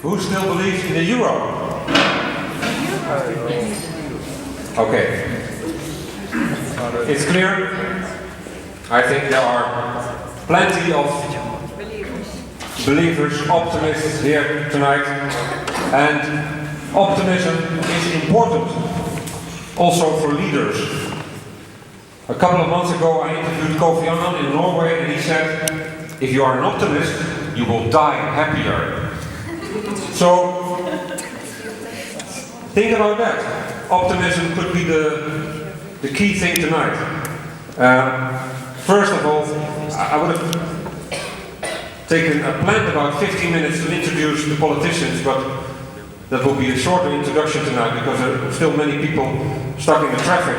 Who still believes in the euro? Okay. It's clear. I think there are plenty of believers, optimists here tonight. And optimism is important also for leaders. A couple of months ago I interviewed Kofi Annan in Norway, and he said, if you are an optimist, you will die happier. So, think about that. Optimism could be the key thing tonight. First of all, I would have planned about 15 minutes to introduce the politicians, but that will be a shorter introduction tonight because there are still many people stuck in the traffic.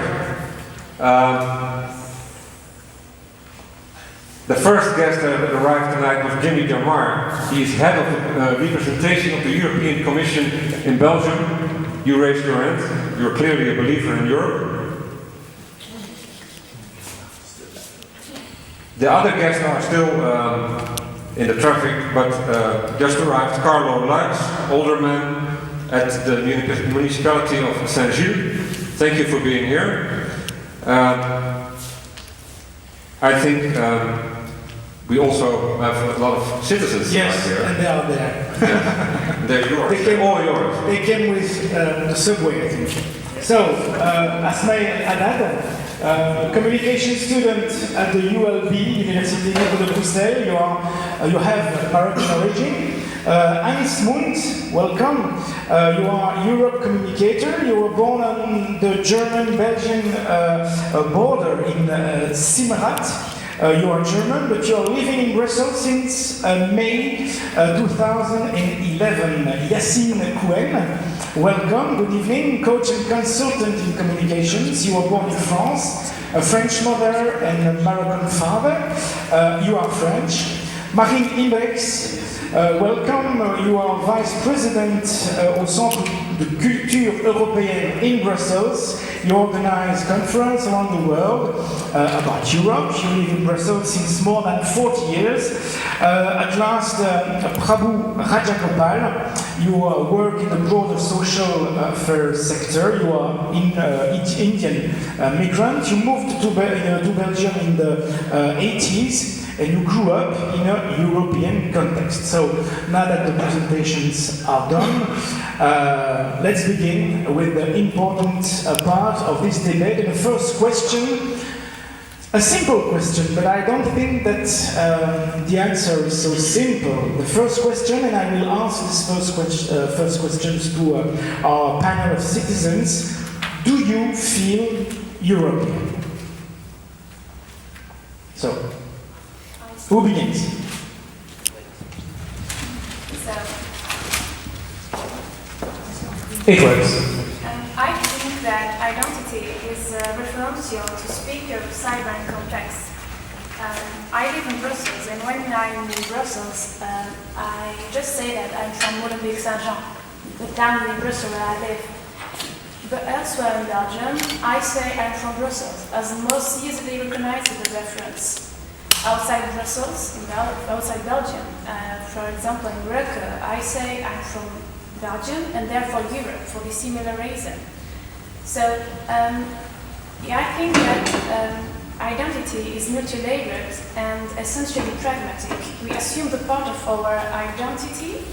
The first guest that arrived tonight was Jimmy Jamar. He is head of the representation of the European Commission in Belgium. You raised your hand. You're clearly a believer in Europe. The other guests are still in the traffic, but just arrived Carlo Luijs, older man at the municipality of Saint-Gilles. Thank you for being here. I think we also have a lot of citizens here. And they are there. Yeah. They're yours. All yours. They came with the subway, I think. So, Asmaï Haddad, communication student at the ULB, University of Brüssel. You have Moroccan origin. Anis Munt, welcome. You are Europe communicator. You were born on the German-Belgian border in Simrat. You are German, but you are living in Brussels since May 2011. Yassine Kouen, welcome, good evening, coach and consultant in communications. You were born in France, a French mother and a Moroccan father. You are French. Marine Imbrex, welcome. You are vice president au Centre de Culture Européenne in Brussels. You organize conferences around the world about Europe. You live in Brussels since more than 40 years. At last, Prabhu Rajagopal, you work in the broader social affairs sector. You are an Indian migrant. You moved to Belgium in the 80s. And you grew up in a European context. So now that the presentations are done, let's begin with the important part of this debate. And the first question, a simple question, but I don't think that the answer is so simple. The first question, and I will ask this first questions to our panel of citizens, do you feel European? So, who begins? It works. I think that identity is referential to speak of cyber and context. I live in Brussels, and when I'm in Brussels, I just say that I'm from Molenbeek Saint-Jean, the town in Brussels where I live. But elsewhere in Belgium, I say I'm from Brussels, as the most easily recognizable reference. Outside Brussels, outside Belgium, for example in Bürger, I say I'm from Belgium and therefore Europe for the similar reason. So I think that identity is multi-layered and essentially pragmatic. We assume the part of our identity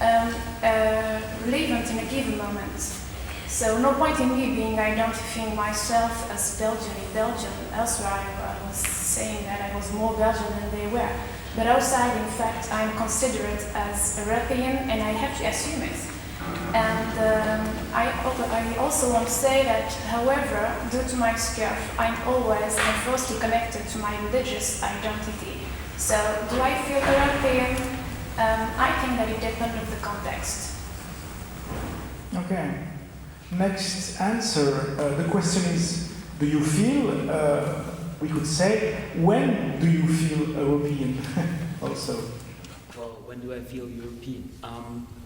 relevant in a given moment. So no point in me being identifying myself as Belgian in Belgium. Elsewhere I was saying that I was more Belgian than they were. But outside, in fact, I'm considered as European and I have to assume it. And I also want to say that, however, due to my scarf, I'm always and firstly connected to my religious identity. So, do I feel European? I think that it depends on the context. Okay. Next answer. The question is, do you feel, we could say, when do you feel European also? Well, when do I feel European?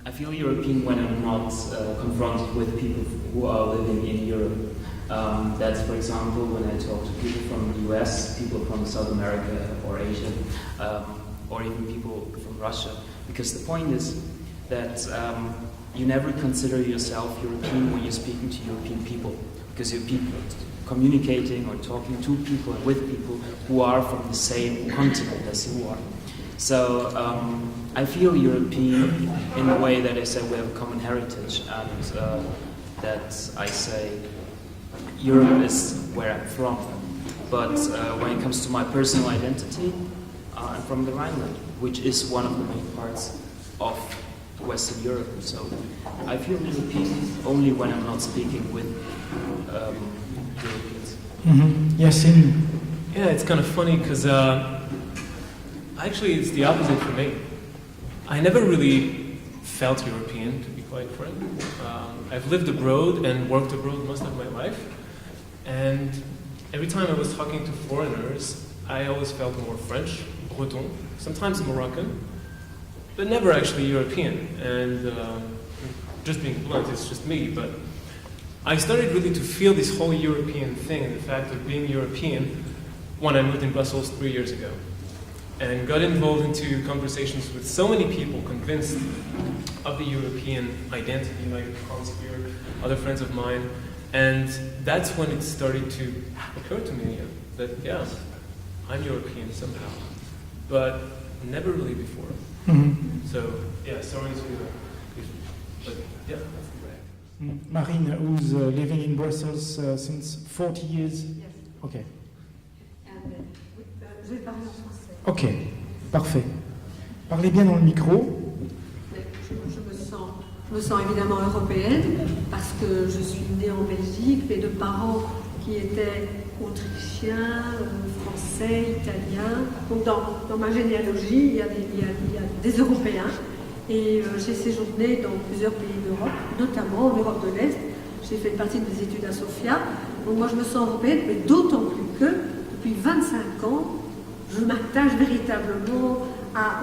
I feel European when I'm not confronted with people who are living in Europe. That's, for example, when I talk to people from the US, people from South America or Asia, or even people from Russia. Because the point is, that you never consider yourself European when you're speaking to European people, because you're people communicating or talking to people and with people who are from the same continent as you are. So I feel European in the way that I say we have a common heritage, and that I say Europe is where I'm from. But when it comes to my personal identity, I'm from the Rhineland, which is one of the main parts of Western Europe. So I feel European only when I'm not speaking with Europeans. Mm-hmm. Yes, in. Yeah, it's kind of funny because actually it's the opposite for me. I never really felt European, to be quite frank. I've lived abroad and worked abroad most of my life, and every time I was talking to foreigners, I always felt more French, Breton, sometimes Moroccan, but never actually European. And just being blunt, it's just me, but I started really to feel this whole European thing and the fact of being European when I moved in Brussels 3 years ago, and got involved into conversations with so many people convinced of the European identity, like Hans here, other friends of mine, and that's when it started to occur to me that, yeah, I'm European somehow, but never really before. Mm-hmm. So, yeah, sorry to, but yeah, that's correct. Marine, who's living in Brussels since 40 years? Yes. Okay. Je vais parler en français. Ok, parfait. Parlez bien dans le micro. Je me sens évidemment européenne parce que je suis née en Belgique, mais de parents qui étaient autrichiens, français, italiens. Donc dans ma généalogie, il y a des Européens. Et j'ai séjourné dans plusieurs pays d'Europe, notamment en Europe de l'Est. J'ai fait partie de mes études à Sofia. Donc moi je me sens européenne, mais d'autant plus que depuis 25 ans, je m'attache véritablement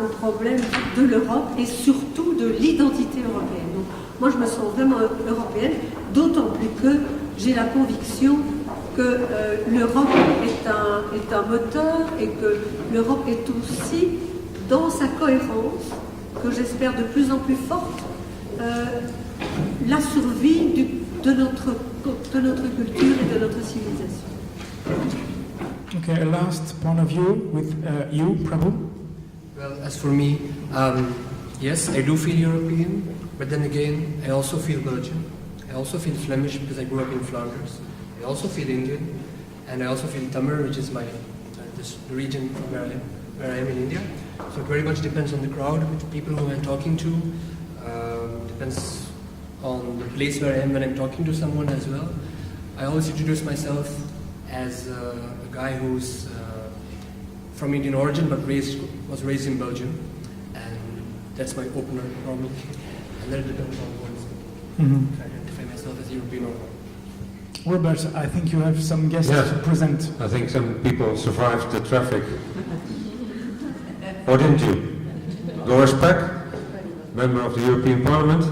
aux problèmes de l'Europe et surtout de l'identité européenne. Donc moi je me sens vraiment européenne, d'autant plus que j'ai la conviction que l'Europe est un moteur et que l'Europe est aussi, dans sa cohérence, que j'espère de plus en plus forte, la survie de notre culture et de notre civilisation. Okay, a last point of view with you, Prabhu. Well, as for me, yes, I do feel European, but then again, I also feel Belgian. I also feel Flemish because I grew up in Flanders. I also feel Indian, and I also feel Tamil, which is my this region where I am in India. So it very much depends on the crowd, with people who I'm talking to. Depends on the place where I am when I'm talking to someone as well. I always introduce myself as a guy who's from Indian origin but was raised in Belgium, and that's my opener normally. And then it depends on what I identify myself as European or not. Robert, I think you have some guests to present. I think some people survived the traffic. Or didn't you? Doris Pack, member of the European Parliament.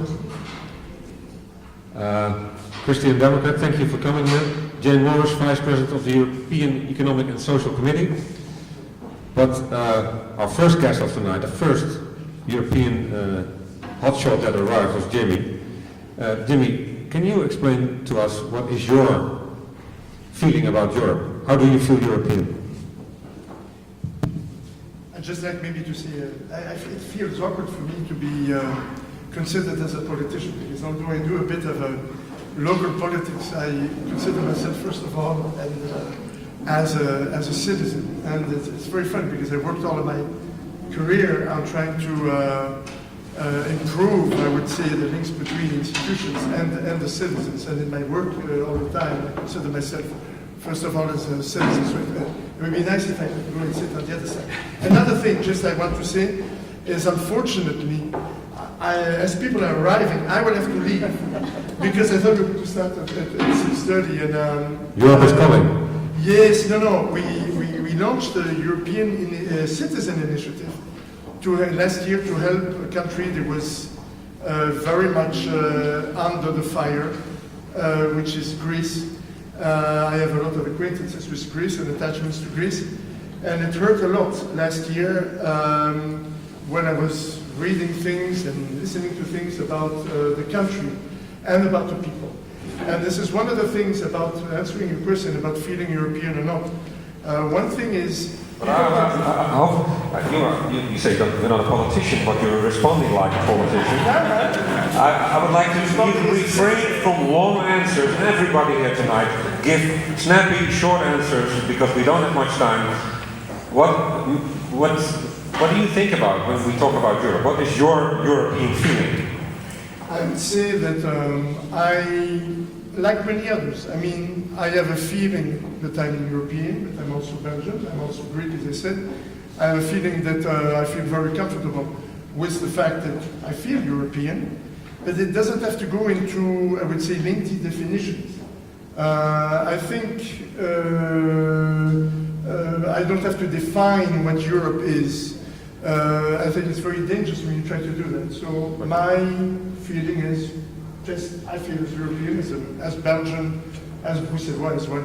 Christian Democrat, thank you for coming here. Jane Morris, Vice President of the European Economic and Social Committee. But our first guest of tonight, the first European hotshot that arrived was Jimmy. Jimmy, can you explain to us what is your feeling about Europe? How do you feel European? I'd just like maybe to say, it feels awkward for me to be considered as a politician, because although I do a bit of local politics, I consider myself first of all as a citizen. And it's very fun because I worked all of my career on trying to improve, I would say, the links between institutions and the citizens. And in my work all the time, I consider myself, first of all, as a citizen. So it would be nice if I could go and sit on the other side. Another thing, just I want to say, is unfortunately, as people are arriving, I will have to leave because I thought we were going to start at 6:30. And Europe is coming. Yes, no. We launched the European Citizen Initiative last year to help a country that was very much under the fire, which is Greece. I have a lot of acquaintances with Greece and attachments to Greece, and it hurt a lot last year when I was reading things and listening to things about the country and about the people. And this is one of the things about answering your question about feeling European or not. One thing is... But you say that you're not a politician, but you're responding like a politician. I would like to refrain from long answers. Everybody here tonight, give snappy, short answers because we don't have much time. What do you think about when we talk about Europe? What is your European feeling? I would say that like many others, I mean, I have a feeling that I'm European, but I'm also Belgian, I'm also Greek, as I said. I have a feeling that I feel very comfortable with the fact that I feel European, but it doesn't have to go into, I would say, lengthy definitions. I think I don't have to define what Europe is. I think it's very dangerous when you try to do that. So my feeling is just I feel as European, as Belgian, as Bruxellois as well.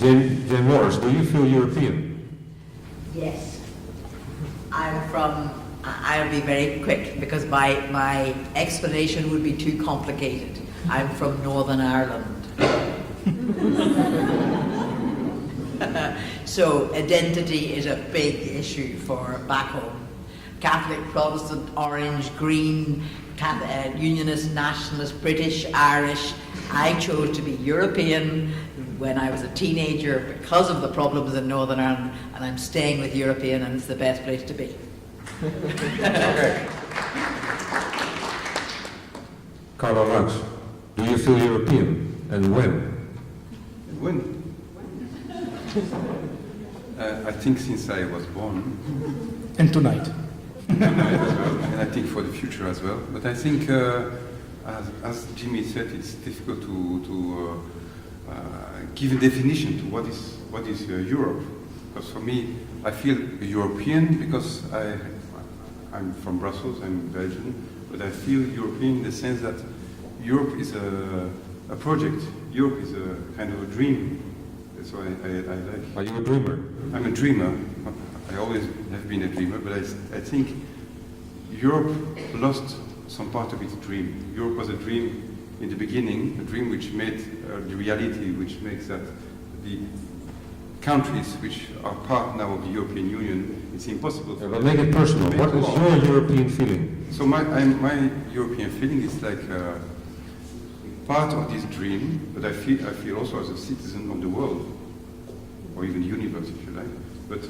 Jane Morris, do you feel European? Yes. I'll be very quick because my explanation would be too complicated. I'm from Northern Ireland. So identity is a big issue for back home. Catholic, Protestant, Orange, Green, Unionist, Nationalist, British, Irish. I chose to be European when I was a teenager because of the problems in Northern Ireland, and I'm staying with European, and it's the best place to be. Okay. Carlo Raux, do you feel European, and when? When? I think since I was born. And tonight. And I think for the future as well. But I think, as Jimmy said, it's difficult to give a definition to what is Europe. Because for me, I feel European because I'm from Brussels, I'm Belgian, but I feel European in the sense that Europe is a project. Europe is a kind of a dream. So I like. Are you a dreamer? I'm a dreamer. I always have been a dreamer, but I think Europe lost some part of its dream. Europe was a dream in the beginning, a dream which made the reality, which makes that the countries which are part now of the European Union, it's impossible for but make it personal. What is your European feeling? So my European feeling is like part of this dream, but I feel also as a citizen of the world, or even the universe, if you like. But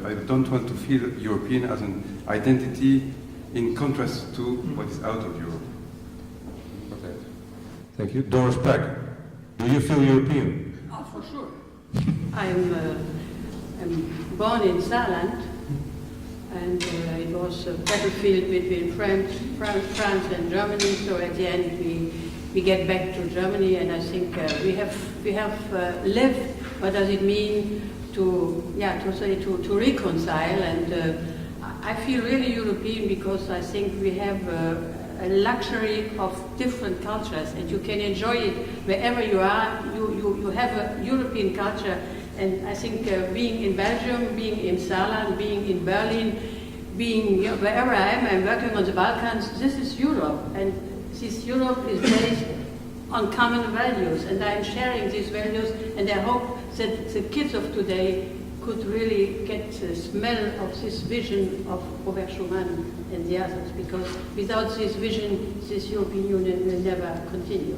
I don't want to feel European as an identity in contrast to what is out of Europe. Okay. Thank you. Doris Peck, do you feel European? Oh, for sure. I'm born in Saarland, and it was a battlefield between France and Germany. So at the end, we get back to Germany, and I think we have lived. What does it mean to reconcile? And I feel really European because I think we have a luxury of different cultures, and you can enjoy it wherever you are. You have a European culture, and I think being in Belgium, being in Saarland, being in Berlin, being wherever I am, I'm working on the Balkans. This is Europe, and this Europe is based on common values, and I'm sharing these values, and I hope that the kids of today could really get the smell of this vision of Robert Schuman and the others, because without this vision, this European Union will never continue.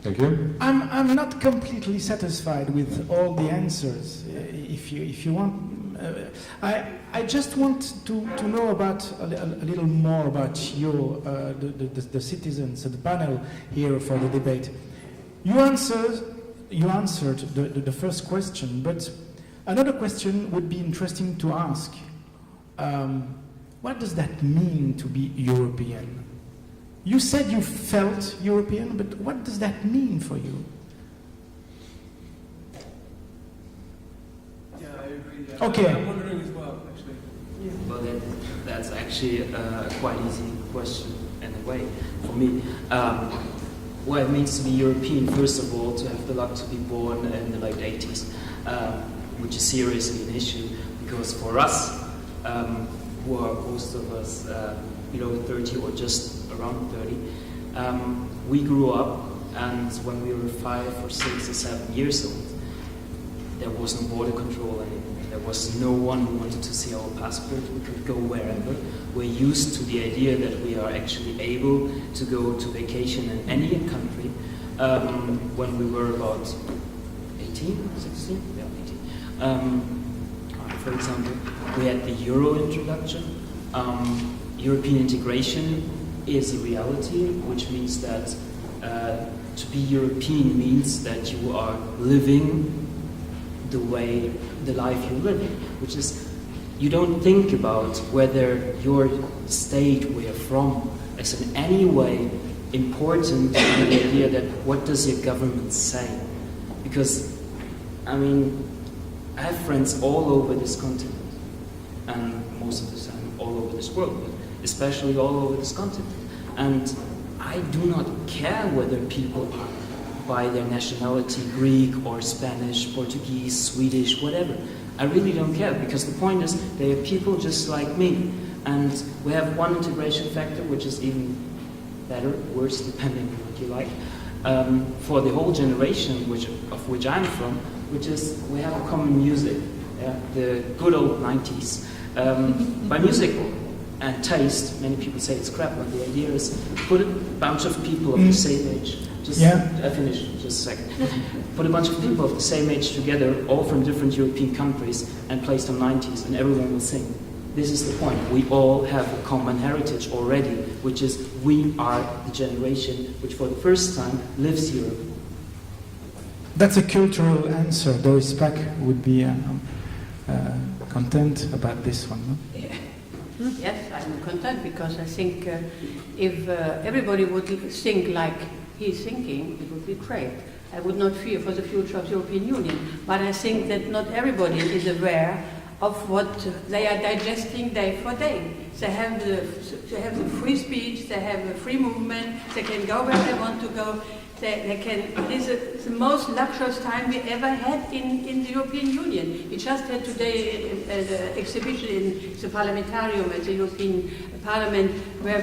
Thank you. I'm not completely satisfied with all the answers. If you want, I just want to know about a little more about you, the citizens, the panel here for the debate. You answered the first question, but another question would be interesting to ask. What does that mean to be European? You said you felt European, but what does that mean for you? Yeah, I agree. Okay. I'm wondering as well, actually. Yeah. Well, that's actually a quite easy question in a way for me. What it means to be European, first of all, to have the luck to be born in the late 80s, which is seriously an issue, because for us, who are most of us below 30 or just around 30, we grew up, and when we were 5 or 6 or 7 years old, there was no border control anymore. There was no one who wanted to see our passport. We could go wherever. We're used to the idea that we are actually able to go to vacation in any country when we were about 18, 16? Yeah, 18. For example, we had the Euro introduction. European integration is a reality, which means that to be European means that you are living the life you're living, which is, you don't think about whether your state where you're from is in any way important to the idea that what does your government say? Because, I mean, I have friends all over this continent, and most of the time all over this world, but especially all over this continent. And I do not care whether people are by their nationality Greek or Spanish, Portuguese, Swedish, whatever. I really don't care, because the point is they are people just like me. And we have one integration factor, which is even better, worse, depending on what you like, for the whole generation of which I'm from, which is we have a common music, the good old 90s. By music and taste, many people say it's crap, but the idea is put a bunch of people of the same age. I finish just a second. Put a bunch of people of the same age together, all from different European countries, and play some 90s, and everyone will sing. This is the point. We all have a common heritage already, which is we are the generation which for the first time lives Europe. That's a cultural answer. Doris Pack would be content about this one, no? Yeah. Yes, I'm content, because I think if everybody would think like he's thinking, it would be great. I would not fear for the future of the European Union, but I think that not everybody is aware of what they are digesting day for day. They have the free speech, they have the free movement, they can go where they want to go. They can. It is the most luxurious time we ever had in the European Union. We just had today an exhibition in the Parliamentarium at the European Parliament, where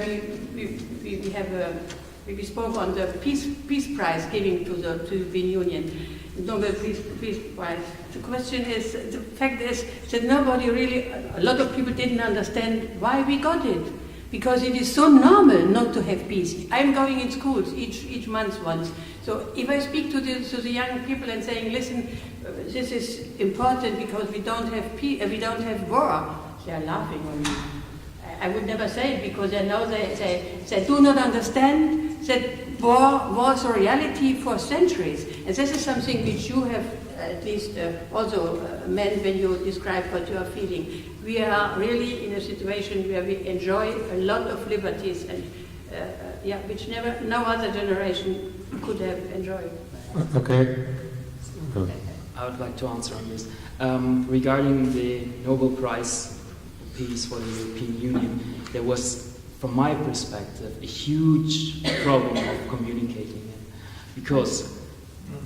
we spoke on the peace prize giving to the European Union, Nobel Peace Prize. The question is, the fact is that nobody really, a lot of people didn't understand why we got it. Because it is so normal not to have peace. I'm going in schools each month once. So if I speak to the young people and saying, listen, this is important because we don't have peace, we don't have war, they are laughing on me. I would never say it because I know they do not understand that war was a reality for centuries. And this is something which you have at least also meant when you describe what you are feeling. We are really in a situation where we enjoy a lot of liberties, and which no other generation could have enjoyed. Okay. I would like to answer on this. Regarding the Nobel Prize for Peace for the European Union, there was, from my perspective, a huge problem of communicating it, because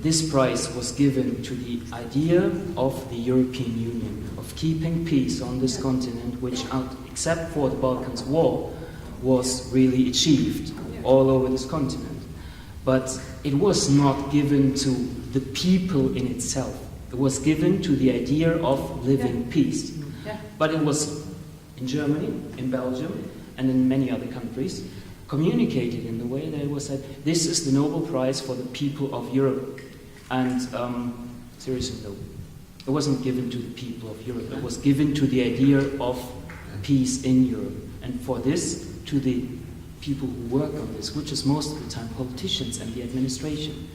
this prize was given to the idea of the European Union, of keeping peace on this continent, which, except for the Balkans War, was really achieved all over this continent. But it was not given to the people in itself. It was given to the idea of living peace. But it was in Germany, in Belgium, and in many other countries, communicated in the way that it was said, this is the Nobel Prize for the people of Europe. And seriously, no. It wasn't given to the people of Europe. It was given to the idea of peace in Europe. And for this, to the people who work on this, which is most of the time politicians and the administration.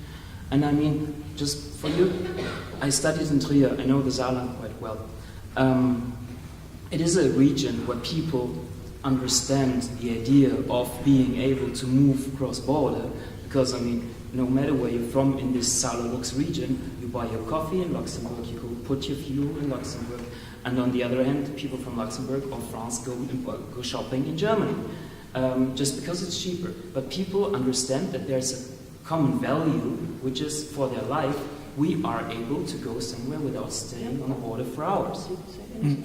And I mean, just for you, I studied in Trier. I know the Saarland quite well. It is a region where people understand the idea of being able to move across border, because I mean, no matter where you're from in this Saarlux region, you buy your coffee in Luxembourg, you go put your fuel in Luxembourg, and on the other hand, people from Luxembourg or France go shopping in Germany, just because it's cheaper. But people understand that there's a common value, which is for their life, we are able to go somewhere without staying on a border for hours.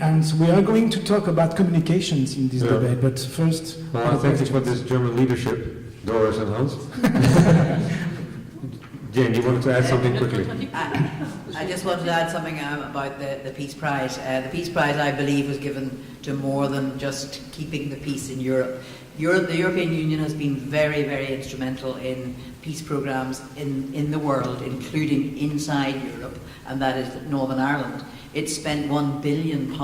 And we are going to talk about communications in this debate, but first... Well, thank you for this German leadership, Doris and Hans. Jane, you wanted to add something quickly? I just wanted to add something about the Peace Prize. The Peace Prize, I believe, was given to more than just keeping the peace in Europe. The European Union has been very, very instrumental in peace programmes in the world, including inside Europe, and that is Northern Ireland. It spent £1 billion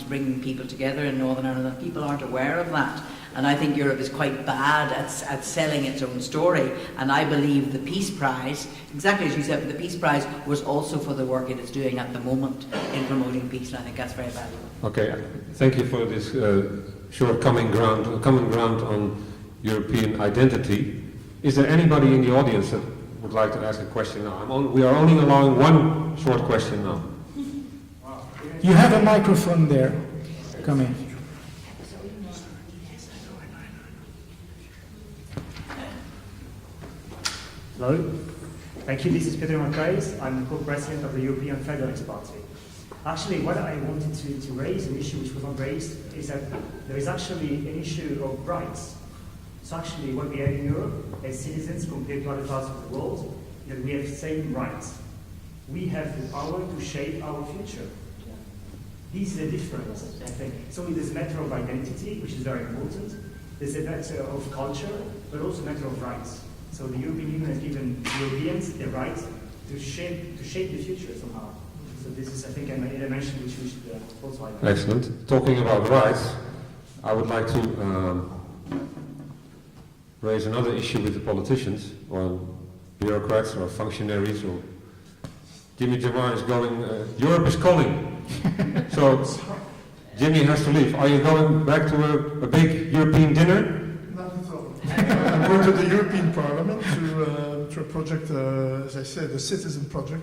bringing people together in Northern Ireland, and people aren't aware of that. And I think Europe is quite bad at selling its own story. And I believe the Peace Prize, exactly as you said, the Peace Prize was also for the work it is doing at the moment in promoting peace, and I think that's very valuable. Okay, thank you for this short common ground on European identity. Is there anybody in the audience that would like to ask a question now? We are only allowing one short question now. You have a microphone there. Come in. Hello. Thank you. This is Peter Macraes. I'm the co-president of the European Federalist Party. Actually, what I wanted to raise, an issue which was not raised, is that there is actually an issue of rights. So actually what we have in Europe as citizens compared to other parts of the world, that we have the same rights. We have the power to shape our future. This is the difference, I think. So it is a matter of identity, which is very important. There's a matter of culture, but also a matter of rights. So the European Union has given Europeans the right to shape the future somehow. So this is, I think, a dimension which we should also highlight. Excellent. Talking about rights, I would like to raise another issue with the politicians, or bureaucrats, or functionaries, or Jimmy Jamar is going, Europe is calling. So Jimmy has to leave. Are you going back to a big European dinner? Not at all. I'm going to the European Parliament to a project, as I said, a citizen project.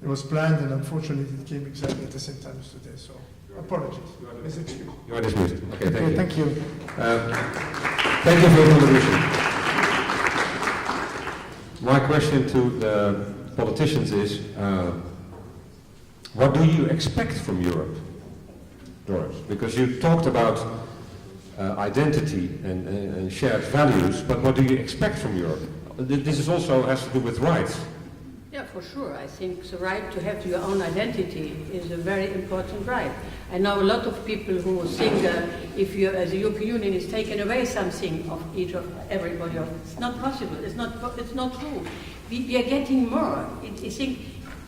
It was planned, and unfortunately it came exactly at the same time as today, so apologies. You are dismissed. Okay, thank you. Thank you. Thank you for your contribution. My question to the politicians is, what do you expect from Europe, Doris? Because you talked about identity and shared values, but what do you expect from Europe? This is also has to do with rights. Yeah, for sure. I think the right to have your own identity is a very important right. I know a lot of people who think if you, as the European Union, is taken away something of each of everybody. It's not possible. It's not true. We are getting more.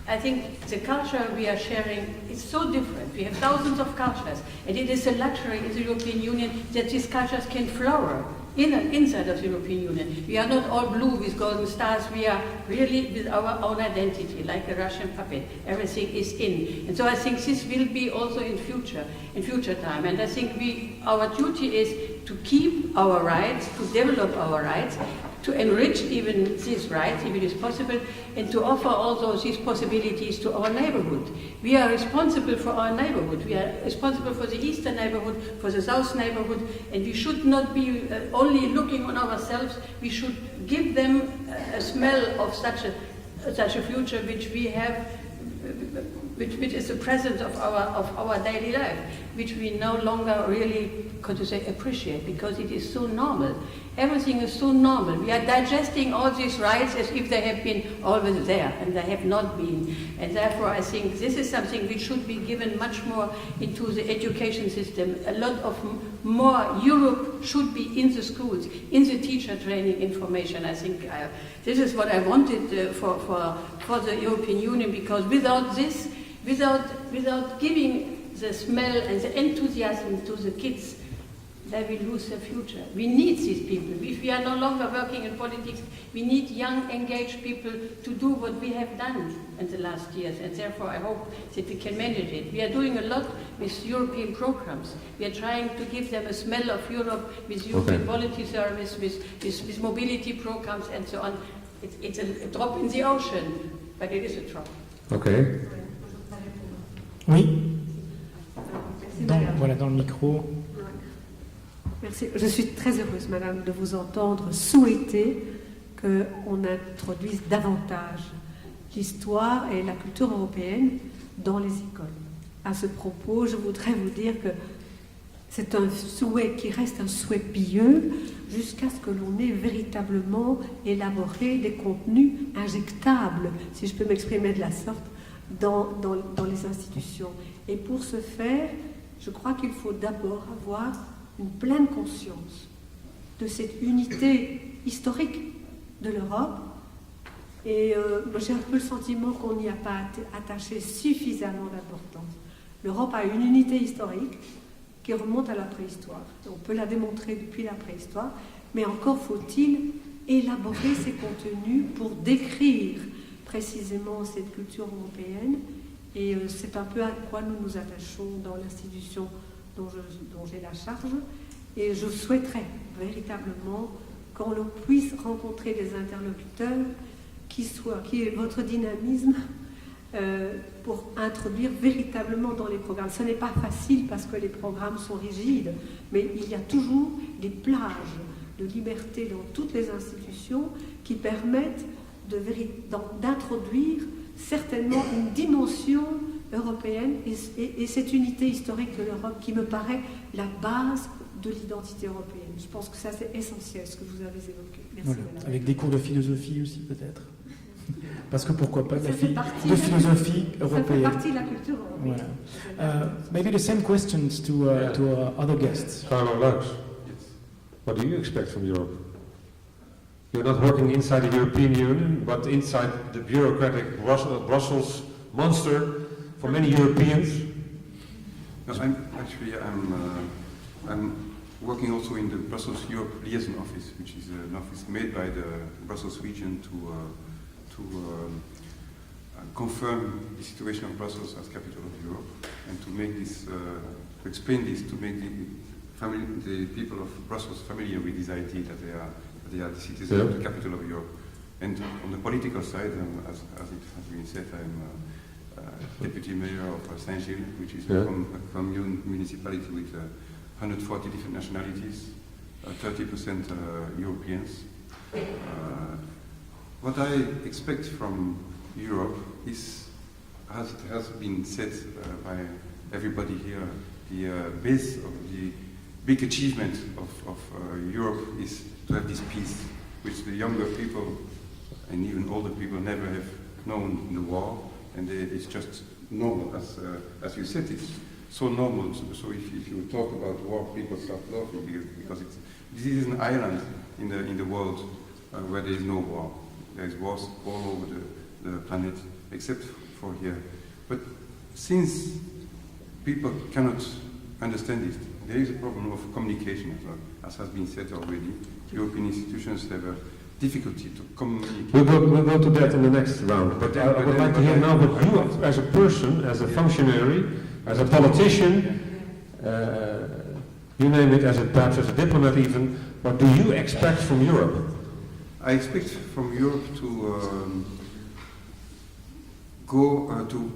I think the culture we are sharing is so different. We have thousands of cultures, and it is a luxury in the European Union that these cultures can flower inside of the European Union. We are not all blue with golden stars. We are really with our own identity, like a Russian puppet. Everything is in. And so I think this will be also in future time. And I think our duty is to keep our rights, to develop our rights, to enrich even these rights, if it is possible, and to offer also these possibilities to our neighborhood. We are responsible for our neighborhood. We are responsible for the eastern neighborhood, for the south neighborhood, and we should not be only looking on ourselves. We should give them a smell of such a future which we have, which is the presence of our daily life, which we no longer really, appreciate, because it is so normal. Everything is so normal. We are digesting all these rights as if they have been always there, and they have not been. And therefore I think this is something which should be given much more into the education system. A lot of more Europe should be in the schools, in the teacher training information. I think this is what I wanted for the European Union, because without this, without giving the smell and the enthusiasm to the kids, they will lose their future. We need these people. If we are no longer working in politics, we need young, engaged people to do what we have done in the last years, and therefore I hope that we can manage it. We are doing a lot with European programs. We are trying to give them a smell of Europe with European Quality Service, with mobility programs and so on. It's a drop in the ocean, but it is a drop. Okay. Oui. Voilà, dans le micro. Merci. Je suis très heureuse, Madame, de vous entendre souhaiter qu'on introduise davantage l'histoire et la culture européenne dans les écoles. À ce propos, je voudrais vous dire que c'est un souhait qui reste un souhait pieux jusqu'à ce que l'on ait véritablement élaboré des contenus injectables, si je peux m'exprimer de la sorte, dans les institutions. Et pour ce faire, je crois qu'il faut d'abord avoir une pleine conscience de cette unité historique de l'Europe. Et moi, j'ai un peu le sentiment qu'on n'y a pas attaché suffisamment d'importance. L'Europe a une unité historique qui remonte à la préhistoire. On peut la démontrer depuis la préhistoire, mais encore faut-il élaborer ces contenus pour décrire précisément cette culture européenne. Et c'est un peu à quoi nous nous attachons dans l'institution dont j'ai la charge. Et je souhaiterais véritablement qu'on puisse rencontrer des interlocuteurs qui est votre dynamisme pour introduire véritablement dans les programmes. Ce n'est pas facile parce que les programmes sont rigides, mais il y a toujours des plages de liberté dans toutes les institutions qui permettent d'introduire certainement une dimension européenne et cette unité historique de l'Europe qui me paraît la base de l'identité européenne. Je pense que ça c'est essentiel ce que vous avez évoqué. Merci. Voilà. Avec des cours de philosophie aussi peut-être. Parce que pourquoi pas de philosophie européenne. Ça fait partie de la culture européenne. Voilà. Maybe the same questions to other guests. Carlo Lux, what do you expect from Europe? You're not working inside the European Union, but inside the bureaucratic Brussels monster for many Europeans. No, I'm working also in the Brussels Europe Liaison Office, which is an office made by the Brussels region to confirm the situation of Brussels as capital of Europe, and to make this, to explain this, to make the people of Brussels familiar with this idea that they are the citizens of the capital of Europe. And on the political side, as it has been said, I'm deputy mayor of Saint-Gilles, which is a commune municipality with 140 different nationalities, 30% Europeans. What I expect from Europe is, as it has been said by everybody here, the base of the big achievement of Europe is to have this peace, which the younger people and even older people never have known in the war, and it's just normal, as you said, it's so normal. So if you talk about war, people start laughing because this is an island in the world where there is no war. There is wars all over the planet, except for here. But since people cannot understand it, there is a problem of communication as well, as has been said already. European institutions have a difficulty to communicate. We'll go to that in the next round, but I would like to hear now what you, as a person, as a functionary, as a politician, you name it, perhaps as a diplomat even, what do you expect from Europe? I expect from Europe to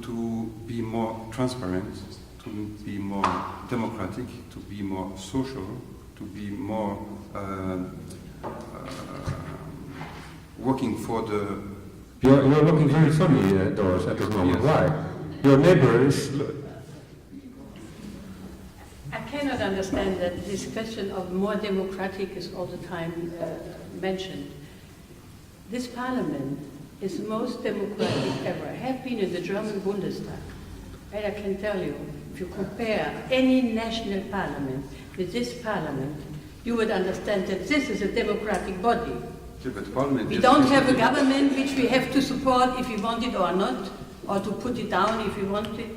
to be more transparent, to be more democratic, to be more social, to be more working for the... You're looking very funny, Doris, at this moment. Yes. Why? Your neighbor is... I cannot understand that this question of more democratic is all the time mentioned. This parliament is the most democratic ever. I have been in the German Bundestag, and I can tell you, if you compare any national parliament with this parliament, you would understand that this is a democratic body. We don't have a government which we have to support if we want it or not, or to put it down if we want it.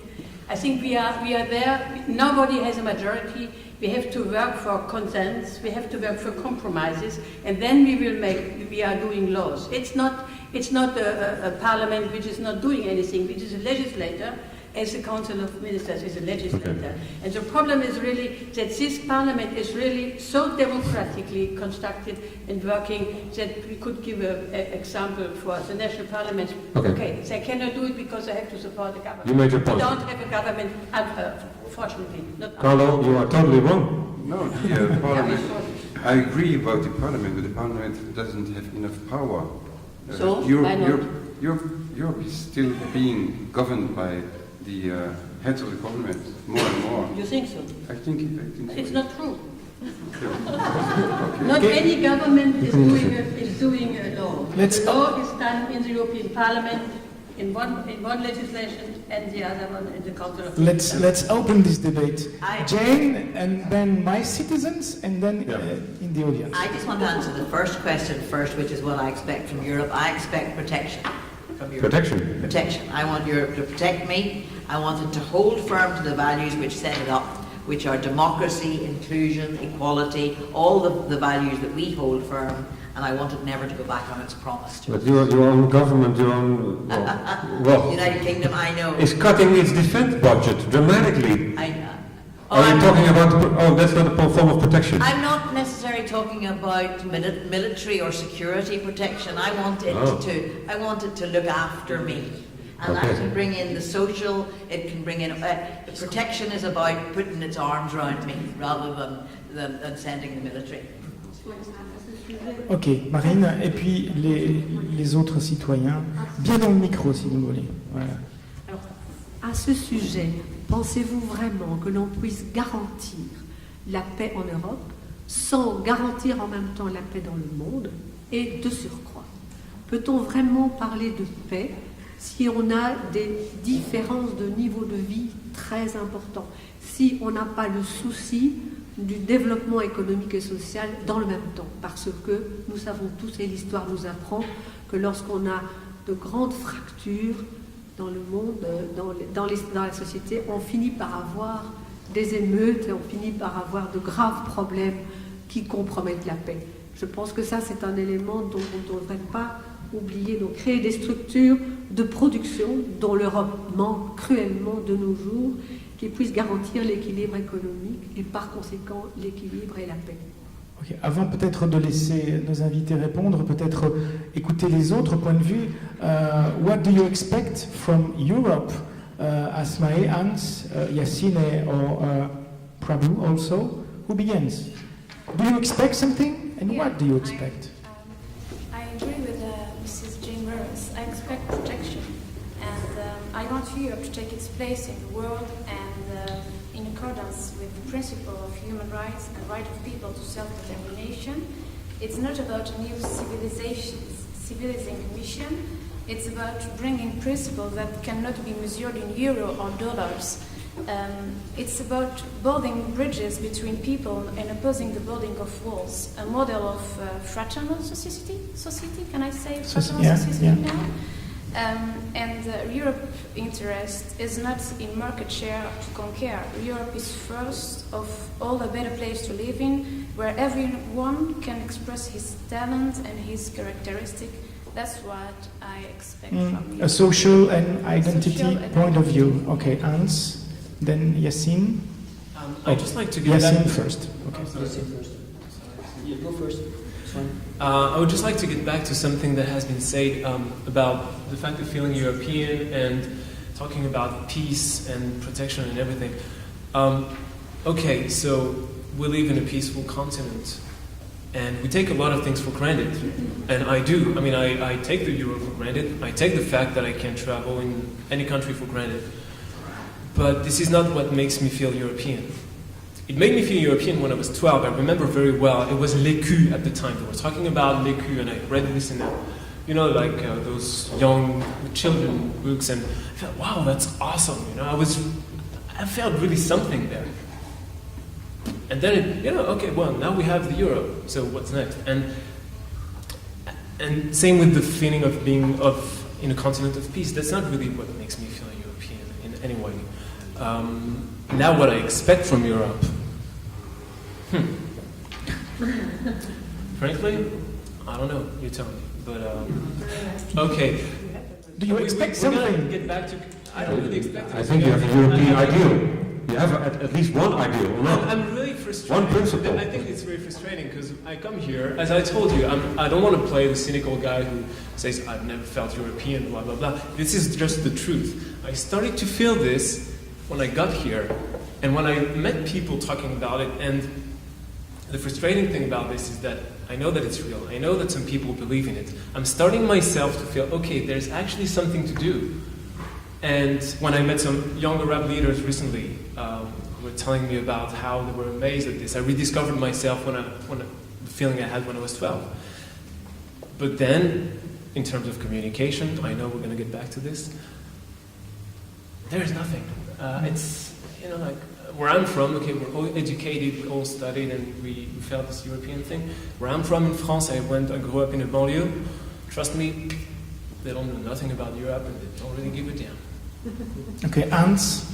I think we are there. Nobody has a majority. We have to work for consents. We have to work for compromises, and then we are doing laws. It's not a parliament which is not doing anything, which is a legislator, as the Council of Ministers is a legislator. Okay. And the problem is really that this parliament is really so democratically constructed and working that we could give an example for the national parliaments. Okay, they cannot do it because they have to support the government. You made your point. We don't have a government, fortunately. Carlo, you are totally wrong. No, the parliament, I agree about the parliament, but the parliament doesn't have enough power. So, why not? Europe is still being governed by the heads of the government more and more. You think so? I think so. It's not true. Okay. Not any government is doing a law. Let's- The law is done in the European Parliament in one legislation and the other one in the Council of Let's open this debate. I- Jane, and then my citizens, and then in the audience. I just want to answer the first question first, which is what I expect from Europe. I expect protection from Europe. Protection? Protection. I want Europe to protect me. I want it to hold firm to the values which set it up, which are democracy, inclusion, equality, all the values that we hold firm, and I want it never to go back on its promise to But us. your own government, your own, well, United Kingdom, I know. is cutting its defense budget dramatically. Are you I'm- talking about, that's not a form of protection. I'm not necessarily talking about military or security protection. I want it to look after me. And that Okay. can bring in the social, it can bring in, the protection is about putting its arms around me rather than sending the military. Ok, Marine, et puis les autres citoyens, bien dans le micro si vous voulez. Voilà. Alors, à ce sujet, pensez-vous vraiment que l'on puisse garantir la paix en Europe sans garantir en même temps la paix dans le monde et de surcroît? Peut-on vraiment parler de paix si on a des différences de niveau de vie très importants, si on n'a pas le souci du développement économique et social dans le même temps? Parce que nous savons tous, et l'histoire nous apprend, que lorsqu'on a de grandes fractures dans le monde, dans la société, on finit par avoir des émeutes et on finit par avoir de graves problèmes qui compromettent la paix. Je pense que ça, c'est un élément dont on ne devrait pas oublier. Donc créer des structures de production dont l'Europe manque cruellement de nos jours, qui puissent garantir l'équilibre économique et par conséquent l'équilibre et la paix. Ok, avant peut-être de laisser nos invités répondre, peut-être écouter les autres points de vue. What do you expect from Europe? Asmae, Hans, Yassine or Prabhu also? Who begins? Do you expect something? And what do you expect? I agree with Mrs. Jane Burris. I expect protection, and I want Europe to take its place in the world and in accordance with the principle of human rights and right of people to self-determination. It's not about a new civilizing mission. It's about bringing principles that cannot be measured in euro or dollars. It's about building bridges between people and opposing the building of walls. A model of fraternal society, can I say fraternal society now? Europe's interest is not in market share to conquer. Europe is first of all a better place to live in, where everyone can express his talent and his characteristic. That's what I expect from Europe. A social and identity point of view. Okay, Hans. Then Yassine. I'd just like to get Yassine back. first. Okay. Yassine first. You go first. It's fine. I would just like to get back to something that has been said about the fact of feeling European and talking about peace and protection and everything. Okay, so we live in a peaceful continent, and we take a lot of things for granted. And I do. I mean, I take the euro for granted. I take the fact that I can travel in any country for granted. But this is not what makes me feel European. It made me feel European when I was 12. I remember very well. It was l'écu at the time. They were talking about l'écu, and I read this in those young children books, and I felt, wow, that's awesome. I felt really something there. And then okay, well, now we have the euro. So what's next? And same with the feeling of being in a continent of peace. That's not really what makes me feel European in any way. Now what I expect from Europe, frankly, I don't know, you tell me, but okay. Do you expect we're something? gonna get back to, I don't really expect it. I think you have a European ideal. You have at least one ideal, or not? I'm really frustrated. One principle. I think it's very frustrating because I come here, as I told you, I don't want to play the cynical guy who says, I've never felt European, blah, blah, blah. This is just the truth. I started to feel this when I got here, and when I met people talking about it, and the frustrating thing about this is that I know that it's real. I know that some people believe in it. I'm starting myself to feel, okay, there's actually something to do. And when I met some young Arab leaders recently, who were telling me about how they were amazed at this, I rediscovered myself the feeling I had when I was 12. But then, in terms of communication, I know we're going to get back to this, there is nothing. It's, like, where I'm from, okay, we're all educated, we all studied, and we felt this European thing. Where I'm from in France, I grew up in a banlieue. Trust me, they don't know nothing about Europe, and they don't really give a damn. Okay, Hans?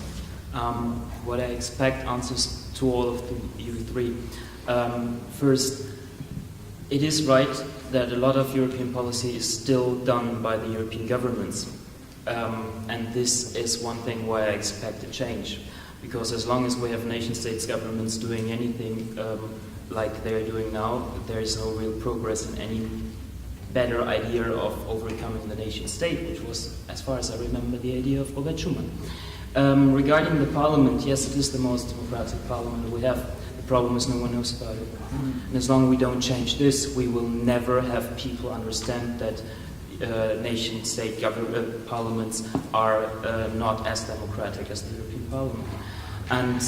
What I expect answers to all of you three. First, it is right that a lot of European policy is still done by the European governments. And this is one thing why I expect a change. Because as long as we have nation-states governments doing anything like they're doing now, there is no real progress in any better idea of overcoming the nation-state, which was, as far as I remember, the idea of Robert Schuman. Regarding the parliament, yes, it is the most democratic parliament we have. The problem is no one knows about it. And as long as we don't change this, we will never have people understand that nation-state parliaments are not as democratic as the European Parliament. And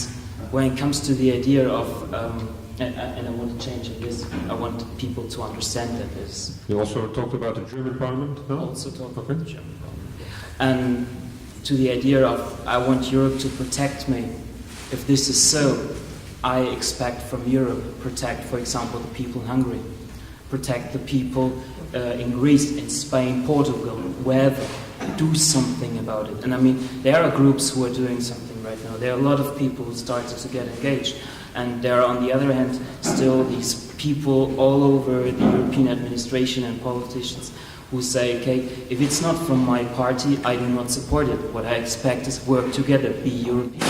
when it comes to the idea of, and I want to change this, I want people to understand that this. You also talked about the German Parliament, no? Also talked about the German Parliament. And to the idea of, I want Europe to protect me. If this is so, I expect from Europe, protect, for example, the people in Hungary, protect the people in Greece, in Spain, Portugal, wherever. Do something about it. And I mean, there are groups who are doing something right now. There are a lot of people who started to get engaged. And there are, on the other hand, still these people all over the European administration and politicians who say, okay, if it's not from my party, I do not support it. What I expect is work together, be European.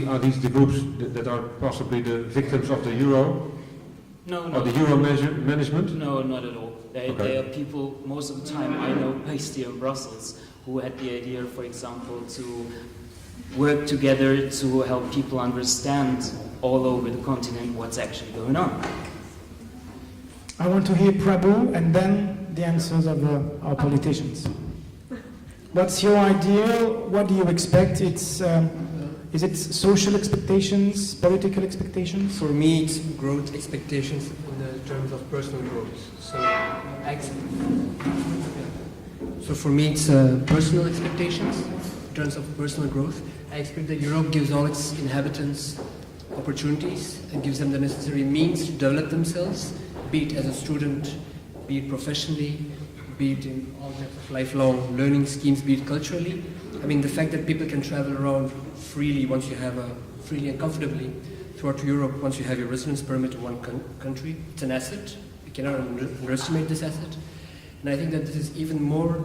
Are these the groups that are possibly the victims of the euro? No. Or the euro management? No, not at all. They are people, most of the time I know, based here in Brussels, who had the idea, for example, to work together to help people understand all over the continent what's actually going on. I want to hear Prabhu and then the answers of our politicians. What's your idea? What do you expect? Is it social expectations, political expectations? For me, it's growth expectations in terms of personal growth. So for me, it's personal expectations in terms of personal growth. I expect that Europe gives all its inhabitants opportunities and gives them the necessary means to develop themselves, be it as a student, be it professionally, be it in all types of lifelong learning schemes, be it culturally. I mean, the fact that people can travel around freely once you have freely and comfortably throughout Europe, once you have your residence permit in one country, it's an asset. You cannot underestimate this asset. And I think that this is even more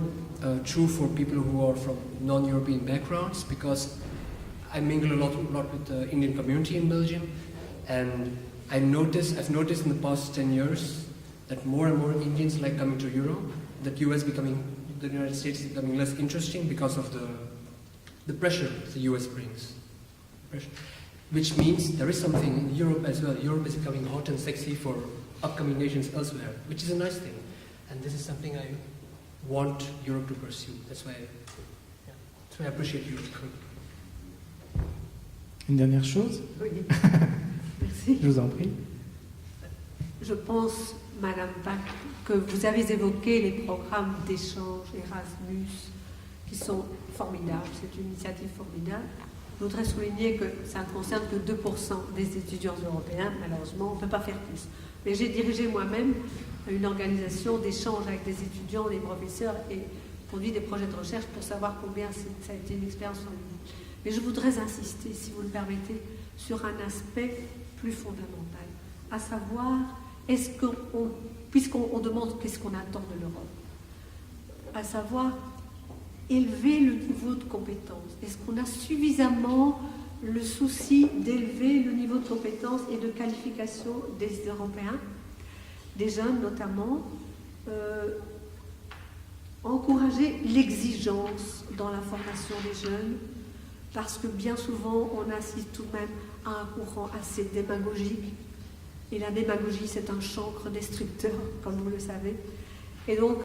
true for people who are from non-European backgrounds, because I mingle a lot with the Indian community in Belgium, and I've noticed in the past 10 years that more and more Indians like coming to Europe, that the United States is becoming less interesting because of the pressure the US brings. Which means there is something in Europe as well. Europe is becoming hot and sexy for upcoming nations elsewhere, which is a nice thing. And this is something I want Europe to pursue. That's why I appreciate Europe. Une dernière chose? Oui. Merci. Je vous en prie. Je pense, Madame Bach, que vous avez évoqué les programmes d'échange Erasmus qui sont formidables. C'est une initiative formidable. Je voudrais souligner que ça ne concerne que 2% des étudiants européens. Malheureusement, on ne peut pas faire plus. Mais j'ai dirigé moi-même une organisation d'échange avec des étudiants, des professeurs et produit des projets de recherche pour savoir combien ça a été une expérience formidable. Mais je voudrais insister, si vous le permettez, sur un aspect plus fondamental, à savoir, puisqu'on demande qu'est-ce qu'on attend de l'Europe, à savoir élever le niveau de compétence. Est-ce qu'on a suffisamment le souci d'élever le niveau de compétence et de qualification des Européens, des jeunes notamment, encourager l'exigence dans la formation des jeunes, parce que bien souvent on assiste tout de même à un courant assez démagogique Et la démagogie, c'est un chancre destructeur, comme vous le savez. Et donc,